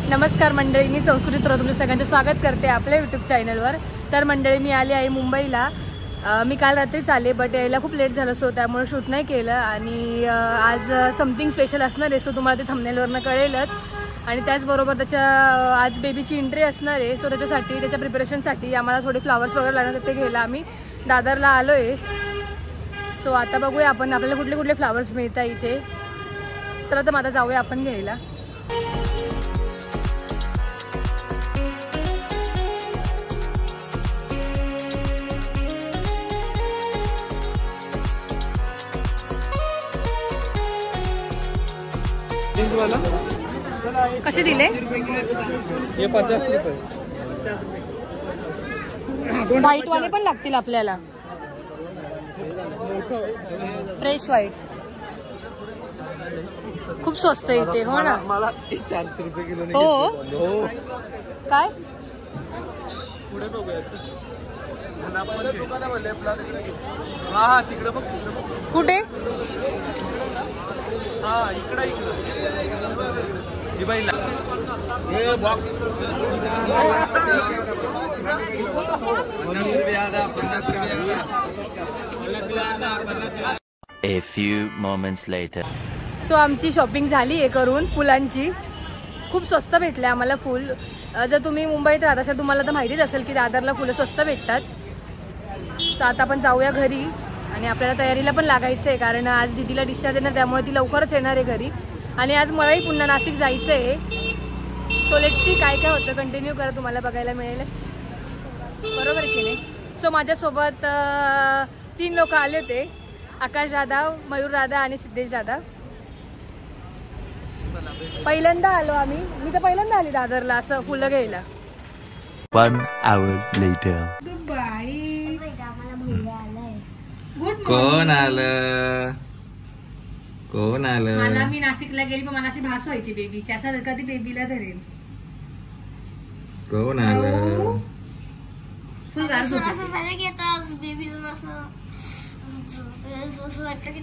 नमस्कार मंडळी, मी संस्कृती थोरात तुमचं सगळ्यांचं स्वागत करते आपल्या यूट्यूब चॅनलवर। तर मंडळी, मी आली आहे मुंबईला। मी काल रात्रीच आले, बट यायला खूप लेट झालं, सो त्यामुळे शूट नाही केलं। आणि आज समथिंग स्पेशल असणार आहे, सो तुम्हाला ते थंबनेलवरनं कळेलच। आणि त्याचबरोबर आज बेबीची एंट्री असणार आहे, सो त्याच्यासाठी त्याच्या प्रिपरेशनसाठी आम्हाला थोडे फ्लावर्स वगैरे लागणार, ते घ्यायला आम्ही दादरला आलो आहे। सो आता बघूया आपण आपल्याला कुठले कुठले फ्लावर्स मिळतात इथे। चला तर आता जाऊया आपण घ्यायला। कसे दिले? हे 50 रुपये। व्हाईट वाले पण लागतील आपल्याला, फ्रेश व्हाईट। खूप स्वस्त आहे इथे, हो ना? मला 400 रुपये किलो ने हो काय पुढे बघूया। हा तिकडे बघ, कुठे? हा इकडे ही बाईला हे बॉक्स 50 रुपये आधा 50 रुपये। A few moments later. So आमची शॉपिंग झाली आहे करून फुलांची। खूप स्वस्त भेटले आम्हाला फुल। जर तुम्ही मुंबईत राहत असाल तुम्हाला तर माहितीच असेल की दादरला फुलं स्वस्त भेटतात। तर आता आपण जाऊया घरी आणि आपल्याला तयारीला पण लागायचं आहे, कारण आज दीदीला डिस्चार्ज येणार, त्यामुळे ती लवकरच येणार आहे घरी। आणि आज मलाही पुन्हा नाशिक जायचं आहे। सो लेट्स सी काय काय होतं, कंटिन्यू करा, तुम्हाला बघायला मिळेलच, बरोबर की नाही? सो माझ्यासोबत 3 लोक आले होते, आकाश दादा, मयूर दादा आणि सिद्धेश दादा। पहिल्यांदा आलो आम्ही, मी तर पहिल्यांदा आली दादरला असं फुलं घ्यायला। 1 hour later. Good bye. कोण आलं? कोण आलं? मला मी नाशिकला गेली पण मला अशी भास व्हायची बेबीची, असं कधी बेबीला धरेल। कोण आलं? फुल गार झोप असं झालं की आता बेबीचं असं वाटतं की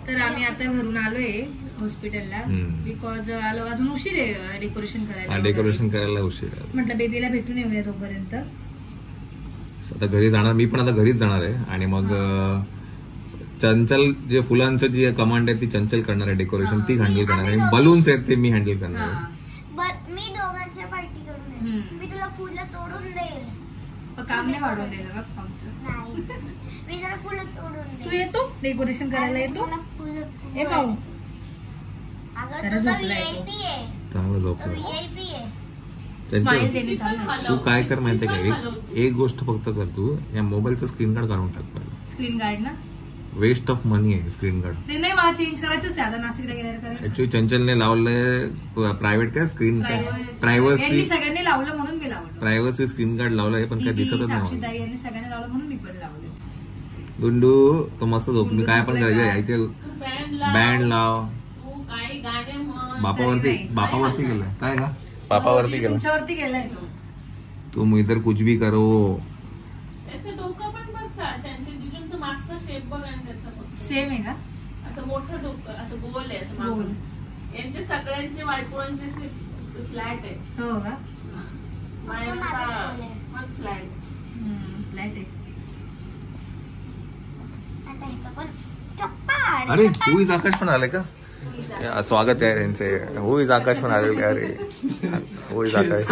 तर आम्ही आता घरून आलोय हॉस्पिटलला, बिकॉज आलो अजून उशीर आहे डेकोरेशन करायला। डेकोरेशन करायला उशीर आहे, म्हटलं बेबीला भेटून येऊया तोपर्यंत। आता घरी जाणार, मी पण आता घरीच जाणार आहे। आणि मग चंचल जे फुलांचं जी कमांड आहे ती चंचल करणार आहे, डेकोरेशन ती हँडल करणार आहे, बलून्स आहेत ते मी हँडल करणार आहे। मी दोघांच्या पार्टी करून मी तुला फुलं तोडून देईल। काम नाही वाढवून दिलं का आमचं? नाही, मी जरा फुलं तोडून तू देईल। येतो डेकोरेशन करायला? येतो ए भाऊ, अगं तुझा VIP आहे, चांगलं झोप तो VIP आहे। स्माइल चंचल देणे चालू आहे। तू काय कर माहितीये का, एक गोष्ट फक्त कर, तू या मोबाईलचं स्क्रीन गार्ड काढून टाक पहिला। स्क्रीन गार्ड ना वेस्ट ऑफ मनी आहे स्क्रीन गार्ड। ते नाही, मला चेंज करायचंच आहे आता नाशिकला गेल्यावर करायचं। ऍक्च्युअली चंचलने लावलंय प्रायव्हेट काय स्क्रीन काय यांनी सगळ्यांनी लावलं म्हणून मी लावलं। प्रायव्हसी स्क्रीन गार्ड लावलंय पण काय दिसतच नाही। साक्षीताई यांनी सगळ्यांनी लावलं म्हणून मी पण लावलं। गुंडू तो मस्त झोपली, काय पण करायचं इथे बँड लाव। बापावरती गेलाय काय का? बापावरती गेला, तुमच्यावरती गेलाय तो। तुम इधर कुछ भी करो। त्याचं डोकं पण बघ, चंचल मागचा शेप बघ आणि त्याचा बघ सेम आहे का? असं मोठं डोकं, असं गोल आहे असं मागून। यांचे सगळ्यांचे वायपुळांचे शेप फ्लॅट आहे। हो का? फ्लॅट फ्लॅट आहे। अरे हु इज आकाश पण आले का? स्वागत आहे त्यांचे। हु इज आकाश पण आलेले। अरे हु इज आकाश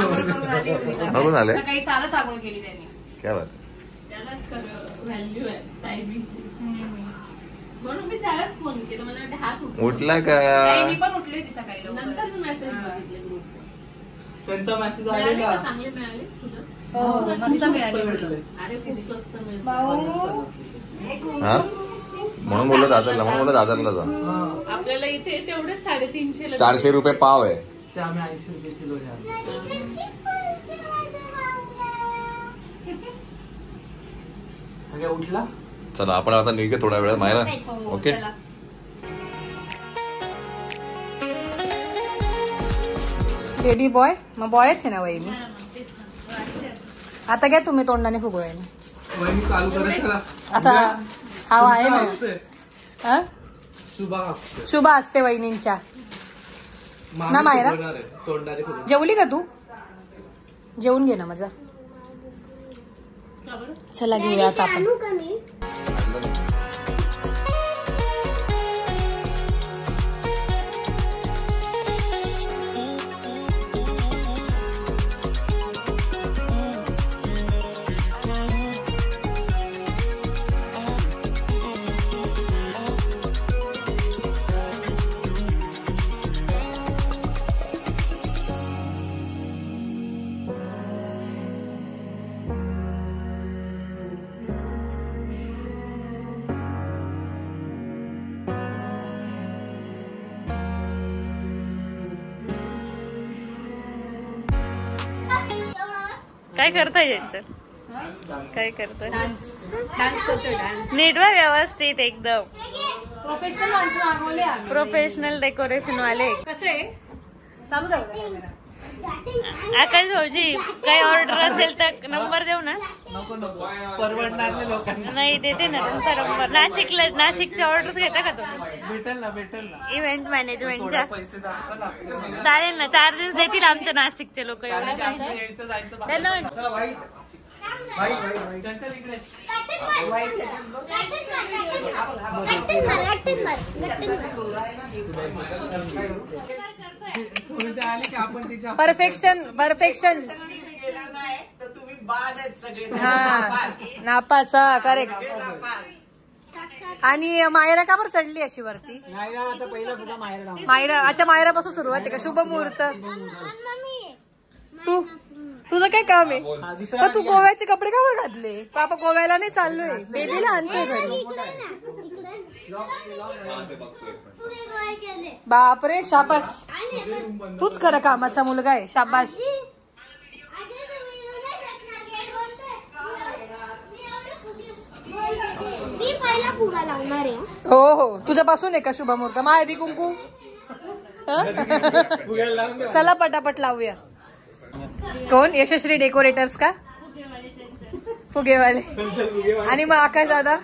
बघून आले, सकाळी सारच आंघोळ केली त्यांनी। क्या बात? त्यालाच व्हॅल्यू आहे टायमिंगची, म्हणून मी त्यालाच फोन केला। मला वाटतं हाच उठला का? मी पण उठली होती सकाळी नंतर मी मेसेज बघितले ग्रुप, त्यांचा मेसेज आलेला। चांगले मिळाले तुझं? हो मस्त मिळाली। अरे खूप स्वस्त मिळतं म्हणून बोलत दादरला, म्हणून बोलत दादरला जा। आपल्याला इथे तेवढे 350 400 रुपये पाव आहे। ते आम्ही 80 रुपये किलो घ्या। उठला? चला आपण आता निघे थोडा वेळ मायरा। ओके बेबी बॉय, मग बॉयच आहे ना वहिनी? आता घ्या तुम्ही तोंडाने फुगवायला। चालू करायचं आता हा आहे ना, शुभ असते शुभ असते वहिनींच्या। ना मायरा तोंडाने फुलं. जेवली का तू? जेवून घे ना माझा. का बरं? चला घेऊया आता आपण. आणू का मी? काय करताय यांचं? काय करताय? डान्स करतोय. डान्स नीट वा व्यवस्थित एकदम प्रोफेशनल माणसं मागवले आम्ही. प्रोफेशनल डेकोरेशन वाले. कसं आहे? चालू झालं कॅमेरा. आकाश भाऊजी काही ऑर्डर असेल तर नंबर देऊ ना? नको परवडणार नाही लोकांना. नाही देते ना तुमचा नंबर. नाशिकचे ऑर्डर घेता का तुम्ही? भेटेल ना इव्हेंट मॅनेजमेंटच्या. पैसे जास्त लागतील. चालेल ना, चार्जेस देतील आमच्या नाशिकचे लोक. यायचं जायचं बाकी. त्यांना चंचल इकडे. आली की आपण तिच्या परफेक्शन हा नापास. हा करेक्ट. आणि मायरा का बरं चढली अशी वरती? आता पहिला फुगा मायरा. अच्छा, मायरापासून सुरुवात आहे का? शुभ मुहूर्त. तुझं काय काम आहे? पण तू गोव्याचे कपडे का बरं घातले? पापा गोव्याला नाही चाललोय, बेबीला आणतोय घरी. बापरे, शाबास. तूच खरं कामाचा मुलगा आहे. शाबास. मी पहिला फुगा लावणार आहे. हो, तुझ्यापासून आहे का शुभमुहूर्त? माहिती कुंकू. चला पटापट लावूया. कोण? यशस्वी डेकोरेटर्स का? फुगेवाले. आणि मग आकाश दादा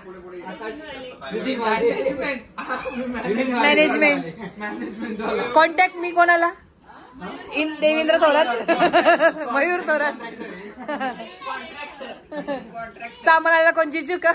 मॅनेजमेंट. कॉन्टॅक्ट मी कोणाला? देवेंद्र थोरात, मयूर थोरात. सामानाला कोण? जिजू का?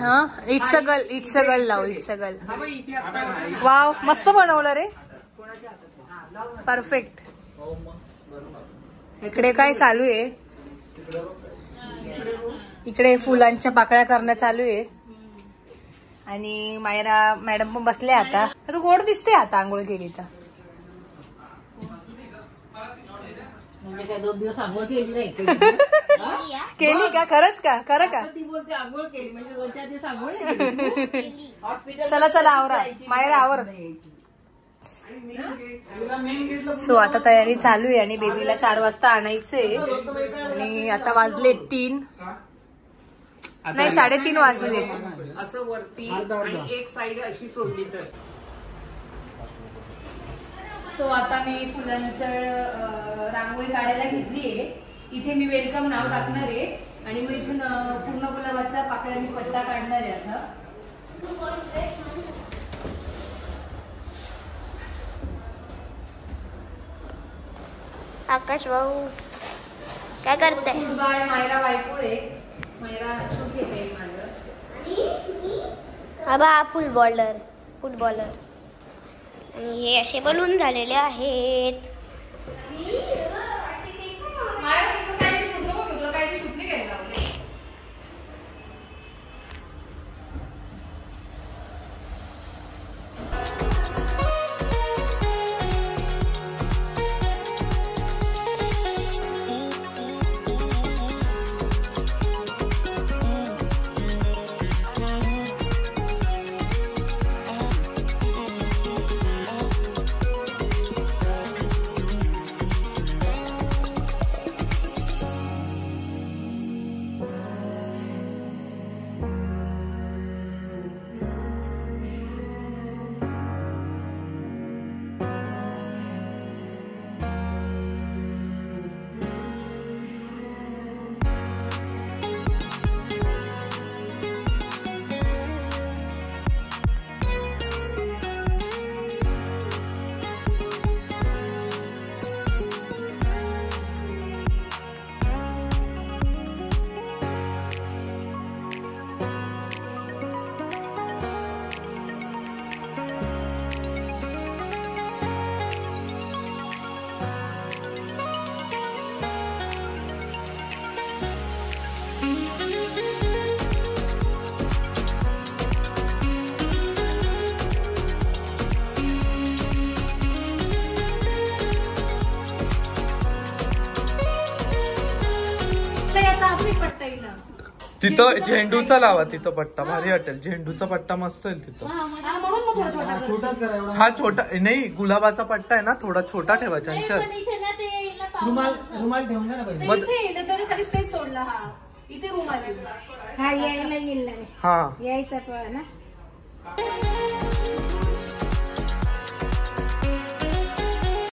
हा, इट्स अ गर्ल लाव. It's a girl. वाव, मस्त बनवलं रे. परफेक्ट. इकडे काय चालू आहे? इकडे फुलांच्या पाकळ्या करणं चालू आहे. आणि मायरा मॅडम पण बसले. आता तू गोड दिसते आता आंघोळ केली तर. म्हणजे काय 2 दिवस आंघोळ केली नाही केली का? खरंच का? खरं का? ती बोलते आंघोळ केली म्हणजे 2-4 दिवस आंघोळ नाही केली. हॉस्पिटल चला आवरा. मायरा आवर. सो आता तयारी चालू आहे आणि बेबीला 4 वाजता आणायचंय. आणि आता वाजले 3 नाही 3:30 वाजले. असं वरती आणि एक साइड अशी सोडली तर. सो आता मी फुलांचं रांगोळी काढायला घेतलीये. इथे मी वेलकम नाव टाकणार आहे आणि मग इथून पूर्ण गुलाबाचा पाकळ्या मी पट्टा काढणार आहे असा. आकाश भाऊ काय करताय? बाय मायरा वायकुळे. मायरा शूट घेते माझं. हा फुटबॉलर आणि हे असे बलून झालेले आहेत. तिथं झेंडूचा लावा, तिथं पट्टा भारी वाटेल. झेंडूचा पट्टा मस्त आहे तिथं. हा छोटा नाही, गुलाबाचा पट्टा आहे ना, थोडा छोटा ठेवा. चंचल रुमाल ठेवून ना पहिले. इथे स्पेस सोडला. हा इथे रुमाल हा यायला येईल. हा यायचं पण ना.